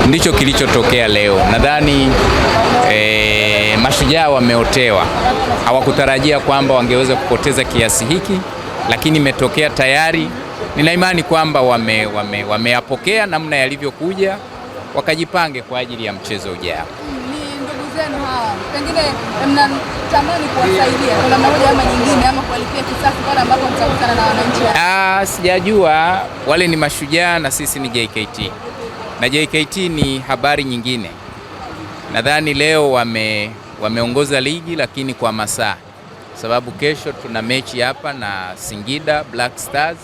ndicho kilichotokea leo. Nadhani Mashujaa wameotewa, hawakutarajia kwamba wangeweza kupoteza kiasi hiki, lakini imetokea tayari. Nina imani kwamba wameyapokea namna yalivyokuja, wakajipange kwa ajili ya mchezo ujao. Ni ndugu zenu hawa, pengine mnatamani kuwasaidia kwa namna moja ama nyingine, ama kuwalipia kisasi pale ambapo mtakutana na wananchi? Sijajua, wale ni Mashujaa na sisi ni JKT, na JKT ni habari nyingine. Nadhani leo wameongoza ligi, lakini kwa masaa, sababu kesho tuna mechi hapa na Singida Black Stars,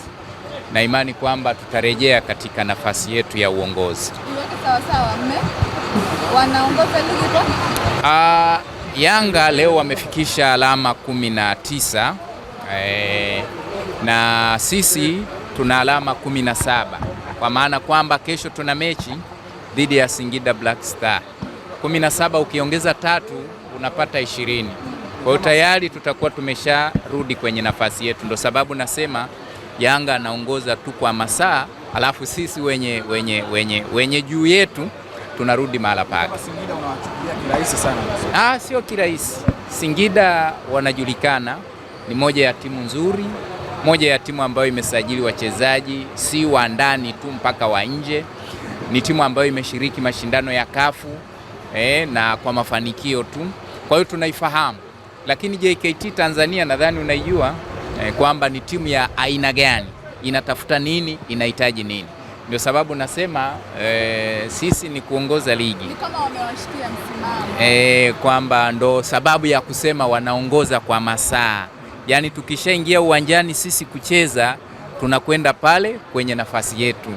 na imani kwamba tutarejea katika nafasi yetu ya uongozi. Sawa, wanaongoza ligi kwa? Yanga leo wamefikisha alama 19, na sisi tuna alama 17, kwa maana kwamba kesho tuna mechi dhidi ya Singida Black Star. 17 ukiongeza 3 unapata 20. Kwa hiyo tayari tutakuwa tumesharudi kwenye nafasi yetu. Ndio sababu nasema Yanga anaongoza tu kwa masaa, alafu sisi wenye juu yetu tunarudi mahala pake. Singida unawachukulia kirahisi sana? Sio kirahisi. Singida wanajulikana, ni moja ya timu nzuri, moja ya timu ambayo imesajili wachezaji si wa ndani tu mpaka wa nje. Ni timu ambayo imeshiriki mashindano ya kafu na kwa mafanikio tu. Kwa hiyo tunaifahamu. Lakini JKT Tanzania nadhani unaijua kwamba ni timu ya aina gani, inatafuta nini, inahitaji nini. Ndio sababu nasema sisi ni kuongoza ligi. Ni kama wamewashikia msimamo. Kwamba ndo sababu ya kusema wanaongoza kwa masaa. Yaani tukishaingia uwanjani sisi kucheza, tunakwenda pale kwenye nafasi yetu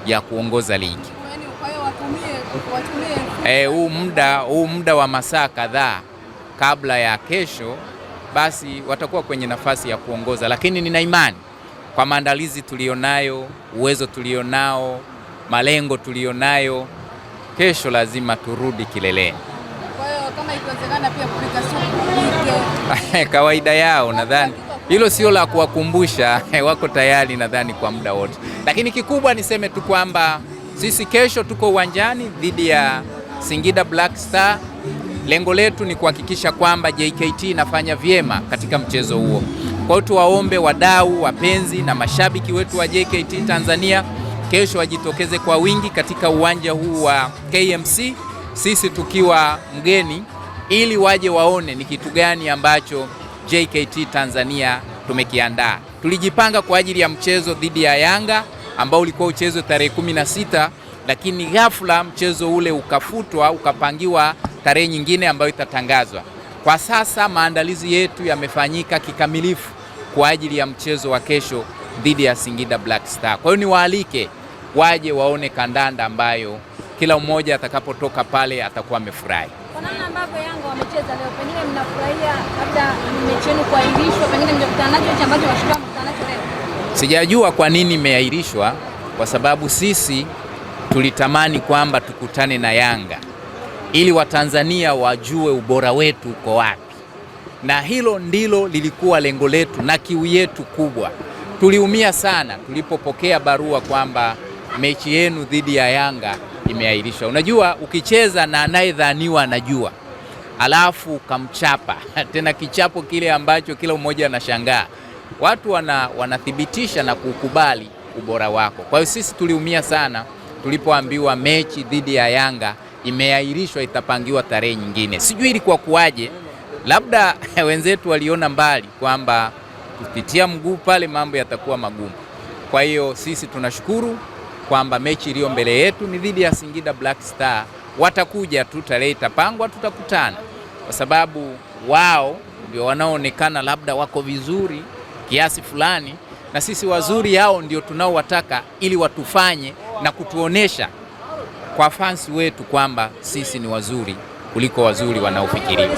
ya kuongoza ligi. Kwa hiyo watumie huu muda wa masaa kadhaa kabla ya kesho, basi watakuwa kwenye nafasi ya kuongoza. Lakini nina imani kwa maandalizi tulionayo, uwezo tulionao, malengo tulionayo, kesho lazima turudi kileleni. Kwa hiyo kama ikiwezekana pia kupika supu kawaida yao, nadhani hilo sio la kuwakumbusha. Wako tayari nadhani kwa muda wote. Lakini kikubwa niseme tu kwamba sisi kesho tuko uwanjani dhidi ya Singida Black Star. Lengo letu ni kuhakikisha kwamba JKT inafanya vyema katika mchezo huo. Kwa hiyo tuwaombe wadau, wapenzi na mashabiki wetu wa JKT Tanzania kesho wajitokeze kwa wingi katika uwanja huu wa KMC, sisi tukiwa mgeni, ili waje waone ni kitu gani ambacho JKT Tanzania tumekiandaa. Tulijipanga kwa ajili ya mchezo dhidi ya Yanga ambao ulikuwa uchezo tarehe 16, lakini ghafla mchezo ule ukafutwa, ukapangiwa tarehe nyingine ambayo itatangazwa. Kwa sasa maandalizi yetu yamefanyika kikamilifu kwa ajili ya mchezo wa kesho dhidi ya Singida Black Star. Kwa hiyo niwaalike waje waone kandanda ambayo kila mmoja atakapotoka pale atakuwa amefurahi. Kwa namna ambavyo Yanga wamecheza leo, pengine mnafurahia labda mechi yenu kuahirishwa, pengine mtakutana nacho hicho ambacho Mashujaa mtakutana nacho leo? Sijajua kwa nini imeahirishwa, kwa sababu sisi tulitamani kwamba tukutane na Yanga ili Watanzania wajue ubora wetu uko wapi, na hilo ndilo lilikuwa lengo letu na kiu yetu kubwa. Tuliumia sana tulipopokea barua kwamba mechi yenu dhidi ya Yanga imeahirishwa. Unajua, ukicheza na anayedhaniwa anajua, alafu kamchapa tena kichapo kile ambacho kila mmoja anashangaa, watu wanathibitisha na kukubali ubora wako. Kwa hiyo sisi tuliumia sana tulipoambiwa mechi dhidi ya Yanga imeahirishwa, itapangiwa tarehe nyingine. Sijui ilikuwa kuaje, labda wenzetu waliona mbali kwamba kupitia mguu pale mambo yatakuwa magumu. Kwa hiyo sisi tunashukuru kwamba mechi iliyo mbele yetu ni dhidi ya Singida Black Star. Watakuja tu, tarehe itapangwa, tutakutana, kwa sababu wao ndio wanaoonekana labda wako vizuri kiasi fulani, na sisi wazuri hao ndio tunaowataka, ili watufanye na kutuonesha kwa fans wetu kwamba sisi ni wazuri kuliko wazuri wanaofikiriwa.